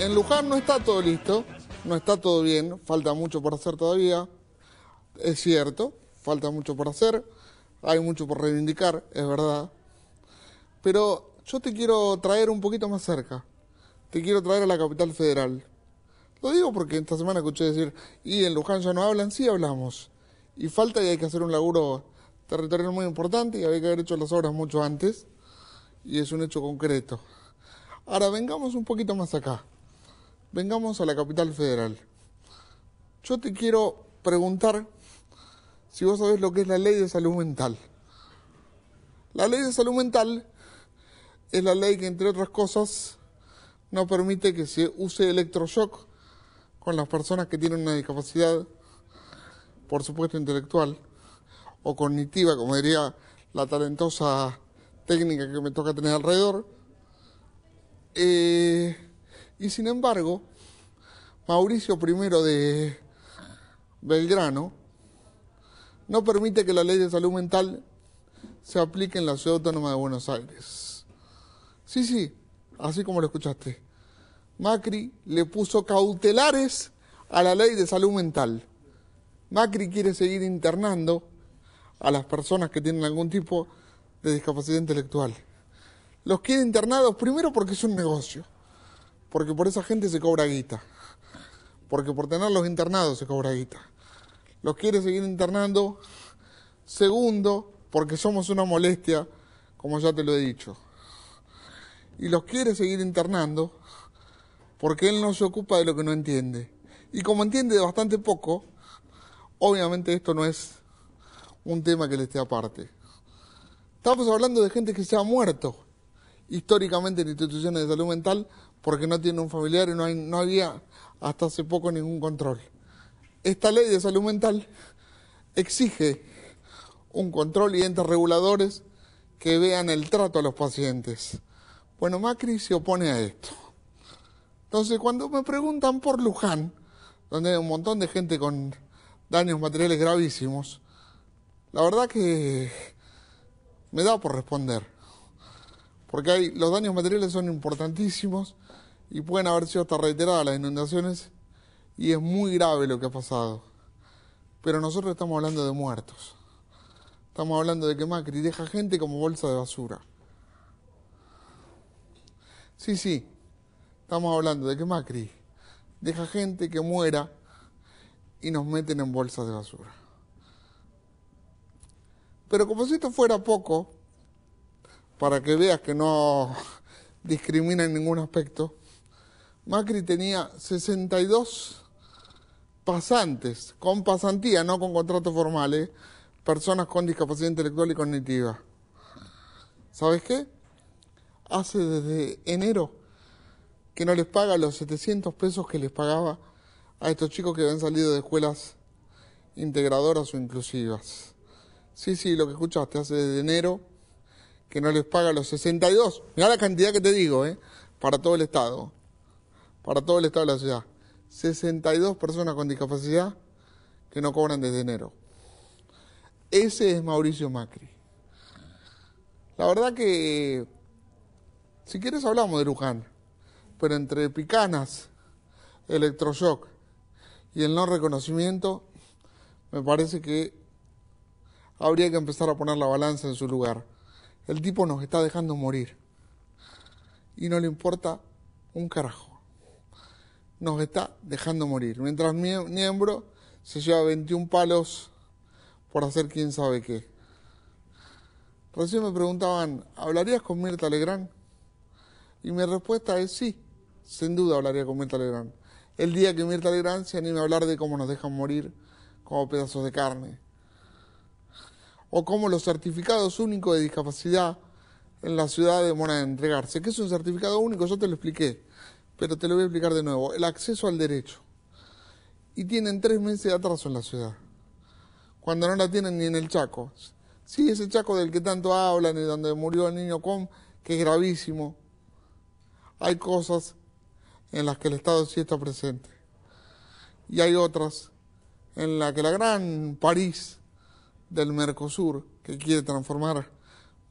En Luján no está todo listo, no está todo bien, falta mucho por hacer todavía, es cierto, falta mucho por hacer, hay mucho por reivindicar, es verdad, pero yo te quiero traer un poquito más cerca, te quiero traer a la capital federal. Lo digo porque esta semana escuché decir, y en Luján ya no hablan, sí hablamos, y falta y hay que hacer un laburo territorial muy importante y había que haber hecho las obras mucho antes, y es un hecho concreto. Ahora vengamos un poquito más acá. Vengamos a la capital federal. Yo te quiero preguntar si vos sabés lo que es la ley de salud mental. La ley de salud mental es la ley que, entre otras cosas, no permite que se use electroshock con las personas que tienen una discapacidad, por supuesto intelectual, o cognitiva, como diría la talentosa técnica que me toca tener alrededor. Y sin embargo, Mauricio I de Belgrano no permite que la ley de salud mental se aplique en la Ciudad Autónoma de Buenos Aires. Sí, así como lo escuchaste. Macri le puso cautelares a la ley de salud mental. Macri quiere seguir internando a las personas que tienen algún tipo de discapacidad intelectual. Los quiere internados primero porque es un negocio, porque por esa gente se cobra guita, porque por tenerlos internados se cobra guita. Los quiere seguir internando, segundo, porque somos una molestia, como ya te lo he dicho. Y los quiere seguir internando porque él no se ocupa de lo que no entiende. Y como entiende bastante poco, obviamente esto no es un tema que le esté aparte. Estamos hablando de gente que se ha muerto históricamente en instituciones de salud mental porque no tiene un familiar y no había hasta hace poco ningún control. Esta ley de salud mental exige un control y entes reguladores que vean el trato a los pacientes. Bueno, Macri se opone a esto. Entonces, cuando me preguntan por Luján, donde hay un montón de gente con daños materiales gravísimos, la verdad que me da por responder. Porque los daños materiales son importantísimos y pueden haber sido hasta reiteradas las inundaciones y es muy grave lo que ha pasado. Pero nosotros estamos hablando de muertos. Estamos hablando de que Macri deja gente como bolsa de basura. Sí, estamos hablando de que Macri deja gente que muera y nos meten en bolsas de basura. Pero como si esto fuera poco, para que veas que no discrimina en ningún aspecto, Macri tenía 62 pasantes, con pasantía, no con contratos formales, personas con discapacidad intelectual y cognitiva. ¿Sabes qué? Hace desde enero que no les paga los 700 pesos que les pagaba a estos chicos que habían salido de escuelas integradoras o inclusivas. Sí, lo que escuchaste, hace desde enero que no les paga los 62, mirá la cantidad que te digo, para todo el Estado de la ciudad. 62 personas con discapacidad que no cobran desde enero. Ese es Mauricio Macri. La verdad que, si quieres hablamos de Luján, pero entre picanas, electroshock y el no reconocimiento, me parece que habría que empezar a poner la balanza en su lugar. El tipo nos está dejando morir y no le importa un carajo. Nos está dejando morir. Mientras Miembro se lleva 21 palos por hacer quién sabe qué. Recién me preguntaban, ¿hablarías con Mirta Legrand? Y mi respuesta es sí, sin duda hablaría con Mirta Legrand. El día que Mirta Legrand se anime a hablar de cómo nos dejan morir como pedazos de carne. O cómo los certificados únicos de discapacidad en la ciudad demoran en entregarse. ¿Qué es un certificado único? Yo te lo expliqué, pero te lo voy a explicar de nuevo. El acceso al derecho. Y tienen 3 meses de atraso en la ciudad, cuando no la tienen ni en el Chaco. Sí, ese Chaco del que tanto hablan y donde murió el niño Com, que es gravísimo. Hay cosas en las que el Estado sí está presente. Y hay otras en las que la gran París del Mercosur, que quiere transformar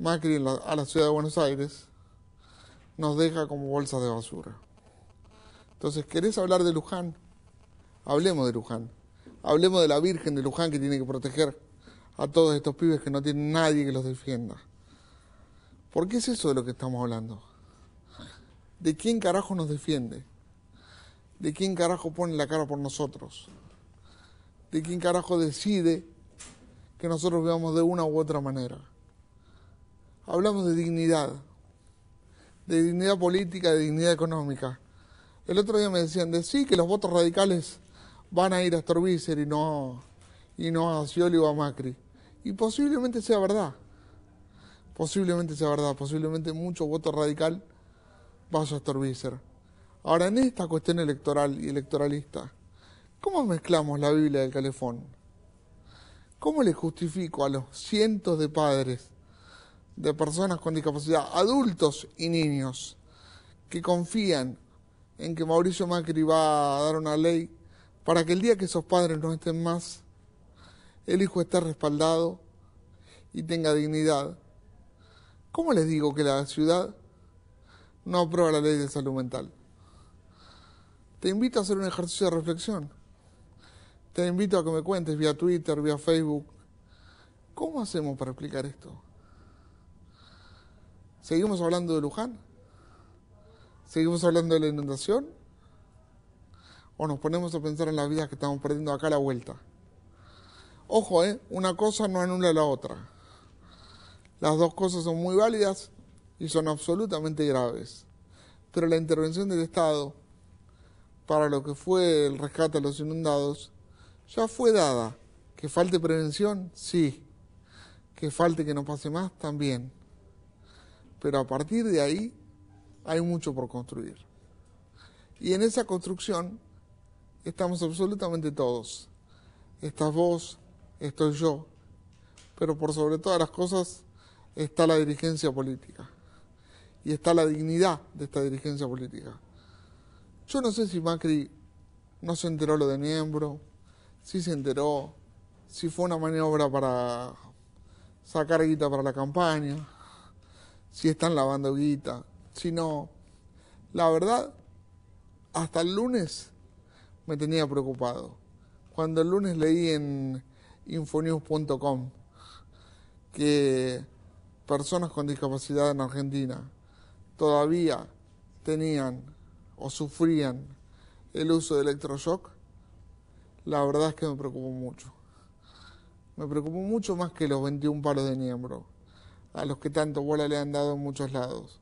Macri a la ciudad de Buenos Aires, nos deja como bolsas de basura. Entonces, ¿querés hablar de Luján? Hablemos de Luján. Hablemos de la Virgen de Luján que tiene que proteger a todos estos pibes que no tienen nadie que los defienda. ¿Por qué es eso de lo que estamos hablando? ¿De quién carajo nos defiende? ¿De quién carajo pone la cara por nosotros? ¿De quién carajo decide que nosotros veamos de una u otra manera? Hablamos de dignidad política, de dignidad económica. El otro día me decían, sí, que los votos radicales van a ir a Stolbizer y no a Scioli o a Macri. Y posiblemente sea verdad. Posiblemente mucho voto radical vaya a Stolbizer. Ahora, en esta cuestión electoral y electoralista, ¿cómo mezclamos la Biblia del Calefón? ¿Cómo le justifico a los cientos de padres de personas con discapacidad, adultos y niños, que confían en que Mauricio Macri va a dar una ley para que el día que esos padres no estén más, el hijo esté respaldado y tenga dignidad? ¿Cómo les digo que la ciudad no aprueba la ley de salud mental? Te invito a hacer un ejercicio de reflexión. Te invito a que me cuentes vía Twitter, vía Facebook. ¿Cómo hacemos para explicar esto? ¿Seguimos hablando de Luján? ¿Seguimos hablando de la inundación? ¿O nos ponemos a pensar en las vidas que estamos perdiendo acá a la vuelta? Ojo, una cosa no anula la otra. Las dos cosas son muy válidas y son absolutamente graves. Pero la intervención del Estado para lo que fue el rescate a los inundados ya fue dada. ¿Que falte prevención? Sí. ¿Que falte que no pase más? También. Pero a partir de ahí hay mucho por construir. Y en esa construcción estamos absolutamente todos. Estás vos, estoy yo, pero por sobre todas las cosas está la dirigencia política. Y está la dignidad de esta dirigencia política. Yo no sé si Macri no se enteró lo de Niembro, si se enteró, si fue una maniobra para sacar guita para la campaña, si están lavando guita, si no. La verdad, hasta el lunes me tenía preocupado. Cuando el lunes leí en infonews.com que personas con discapacidad en Argentina todavía tenían o sufrían el uso de electroshock, la verdad es que me preocupó mucho. Me preocupó mucho más que los 21 palos de Niembro, a los que tanto bola le han dado en muchos lados.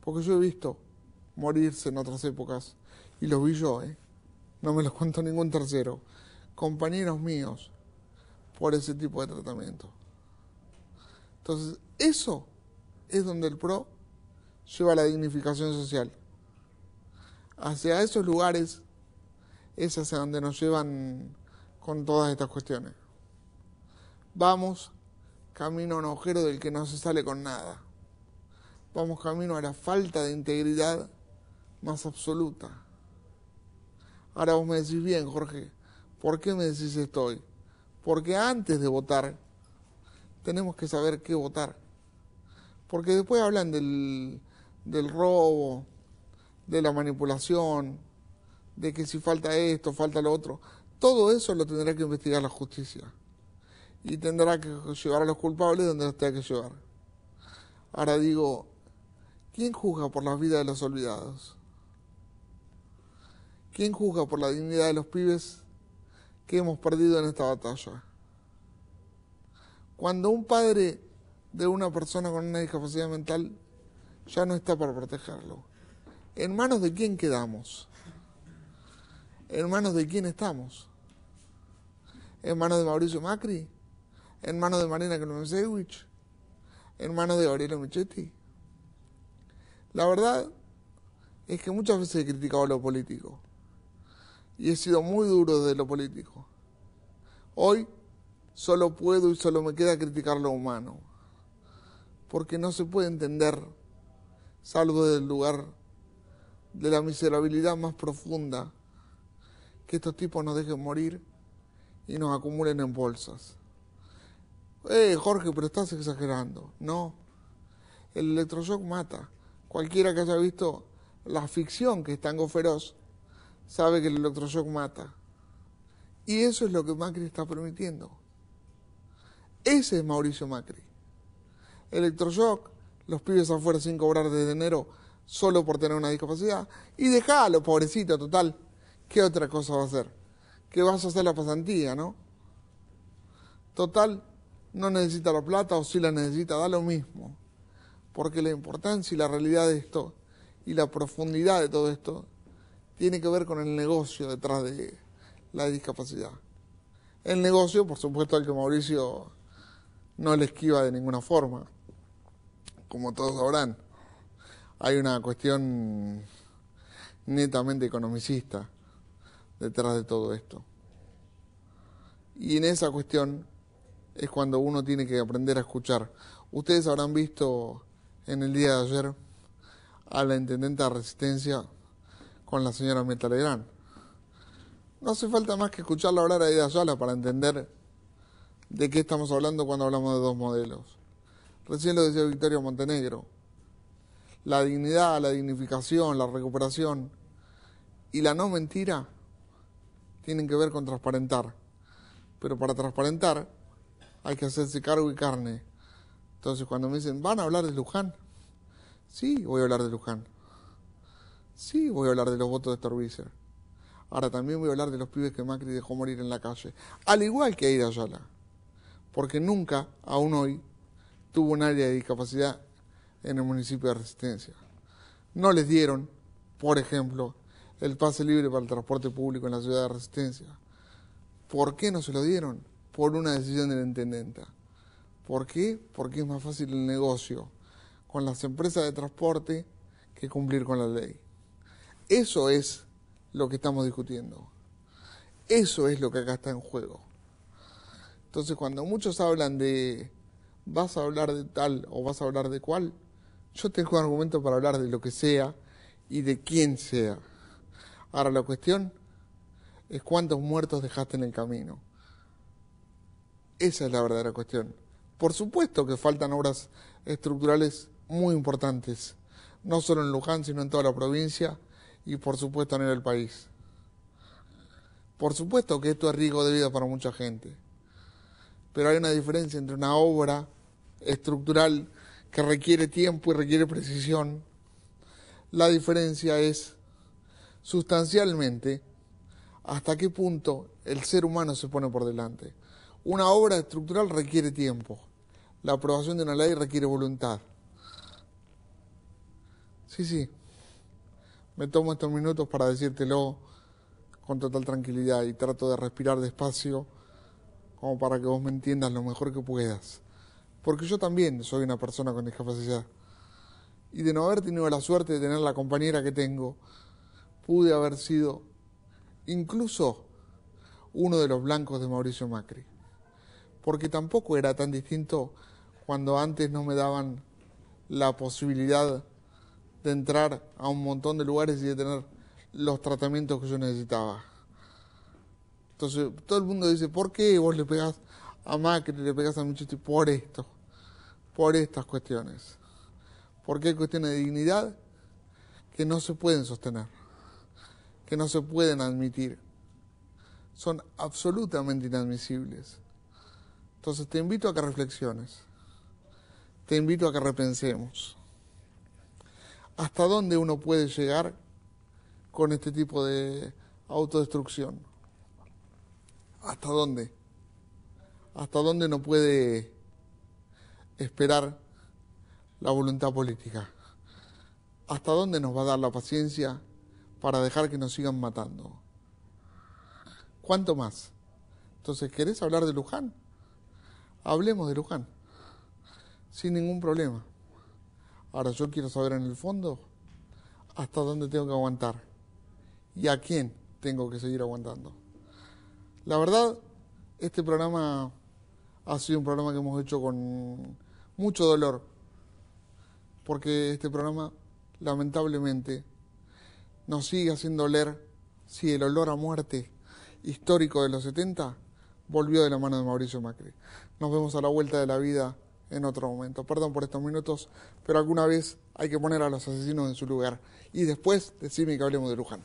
Porque yo he visto morirse en otras épocas, y los vi yo, no me los cuento ningún tercero, compañeros míos, por ese tipo de tratamiento. Entonces, eso es donde el PRO lleva la dignificación social. Hacia esos lugares es hacia donde nos llevan con todas estas cuestiones. Vamos camino a un agujero del que no se sale con nada. Vamos camino a la falta de integridad más absoluta. Ahora vos me decís, bien, Jorge, ¿por qué me decís esto hoy? Porque antes de votar tenemos que saber qué votar. Porque después hablan del robo, de la manipulación, de que si falta esto, falta lo otro. Todo eso lo tendrá que investigar la justicia. Y tendrá que llevar a los culpables donde los tenga que llevar. Ahora digo, ¿quién juzga por la vida de los olvidados? ¿Quién juzga por la dignidad de los pibes que hemos perdido en esta batalla? Cuando un padre de una persona con una discapacidad mental ya no está para protegerlo, ¿en manos de quién quedamos? ¿En manos de quién estamos? ¿En manos de Mauricio Macri? ¿En manos de Marina Kromesewicz? ¿En manos de Gabriela Michetti? La verdad es que muchas veces he criticado lo político y he sido muy duro de lo político. Hoy solo puedo y solo me queda criticar lo humano, porque no se puede entender, salvo desde el lugar de la miserabilidad más profunda, que estos tipos nos dejen morir y nos acumulen en bolsas. Jorge, pero estás exagerando. No, el electroshock mata. Cualquiera que haya visto la ficción que es Tango Feroz sabe que el electroshock mata. Y eso es lo que Macri está permitiendo. Ese es Mauricio Macri. Electroshock, los pibes afuera sin cobrar desde enero solo por tener una discapacidad. Y dejalo, pobrecito, total. ¿Qué otra cosa va a hacer? Que vas a hacer la pasantía, ¿no? Total, no necesita la plata o si la necesita, da lo mismo. Porque la importancia y la realidad de esto y la profundidad de todo esto tiene que ver con el negocio detrás de la discapacidad. El negocio, por supuesto, al que Mauricio no le esquiva de ninguna forma. Como todos sabrán, hay una cuestión netamente economicista detrás de todo esto. Y en esa cuestión es cuando uno tiene que aprender a escuchar. Ustedes habrán visto en el día de ayer a la intendenta de Resistencia con la señora Mirta Legrand. No hace falta más que escucharla hablar a Ida Ayala para entender de qué estamos hablando cuando hablamos de dos modelos. Recién lo decía Victoria Montenegro. La dignidad, la dignificación, la recuperación y la no mentira tienen que ver con transparentar. Pero para transparentar hay que hacerse cargo y carne. Entonces cuando me dicen, ¿van a hablar de Luján? Sí, voy a hablar de Luján. Sí, voy a hablar de los votos de Storbizer. Ahora también voy a hablar de los pibes que Macri dejó morir en la calle. Al igual que Ida Ayala. Porque nunca, aún hoy, tuvo un área de discapacidad en el municipio de Resistencia. No les dieron, por ejemplo, el pase libre para el transporte público en la ciudad de Resistencia. ¿Por qué no se lo dieron? Por una decisión de la intendenta. ¿Por qué? Porque es más fácil el negocio con las empresas de transporte que cumplir con la ley. Eso es lo que estamos discutiendo. Eso es lo que acá está en juego. Entonces, cuando muchos hablan de vas a hablar de tal o vas a hablar de cual, yo tengo un argumento para hablar de lo que sea y de quién sea. Ahora, la cuestión es cuántos muertos dejaste en el camino. Esa es la verdadera cuestión. Por supuesto que faltan obras estructurales muy importantes, no solo en Luján, sino en toda la provincia y por supuesto en el país. Por supuesto que esto es riesgo de vida para mucha gente, pero hay una diferencia entre una obra estructural que requiere tiempo y requiere precisión. La diferencia es sustancialmente hasta qué punto el ser humano se pone por delante. Una obra estructural requiere tiempo. La aprobación de una ley requiere voluntad. Sí. Me tomo estos minutos para decírtelo con total tranquilidad y trato de respirar despacio como para que vos me entiendas lo mejor que puedas. Porque yo también soy una persona con discapacidad. Y de no haber tenido la suerte de tener la compañera que tengo, pude haber sido incluso uno de los blancos de Mauricio Macri. Porque tampoco era tan distinto cuando antes no me daban la posibilidad de entrar a un montón de lugares y de tener los tratamientos que yo necesitaba. Entonces, todo el mundo dice, ¿por qué vos le pegás a Macri, le pegás a Michetti? Por esto, por estas cuestiones. Porque hay cuestiones de dignidad que no se pueden sostener, que no se pueden admitir. Son absolutamente inadmisibles. Entonces te invito a que reflexiones, te invito a que repensemos. ¿Hasta dónde uno puede llegar con este tipo de autodestrucción? ¿Hasta dónde? ¿Hasta dónde no puede esperar la voluntad política? ¿Hasta dónde nos va a dar la paciencia para dejar que nos sigan matando? ¿Cuánto más? Entonces, ¿querés hablar de Luján? Hablemos de Luján, sin ningún problema. Ahora yo quiero saber en el fondo hasta dónde tengo que aguantar y a quién tengo que seguir aguantando. La verdad, este programa ha sido un programa que hemos hecho con mucho dolor, porque este programa, lamentablemente, nos sigue haciendo oler, si el olor a muerte histórico de los 70 volvió de la mano de Mauricio Macri. Nos vemos a la vuelta de la vida en otro momento. Perdón por estos minutos, pero alguna vez hay que poner a los asesinos en su lugar. Y después decime que hablemos de Luján.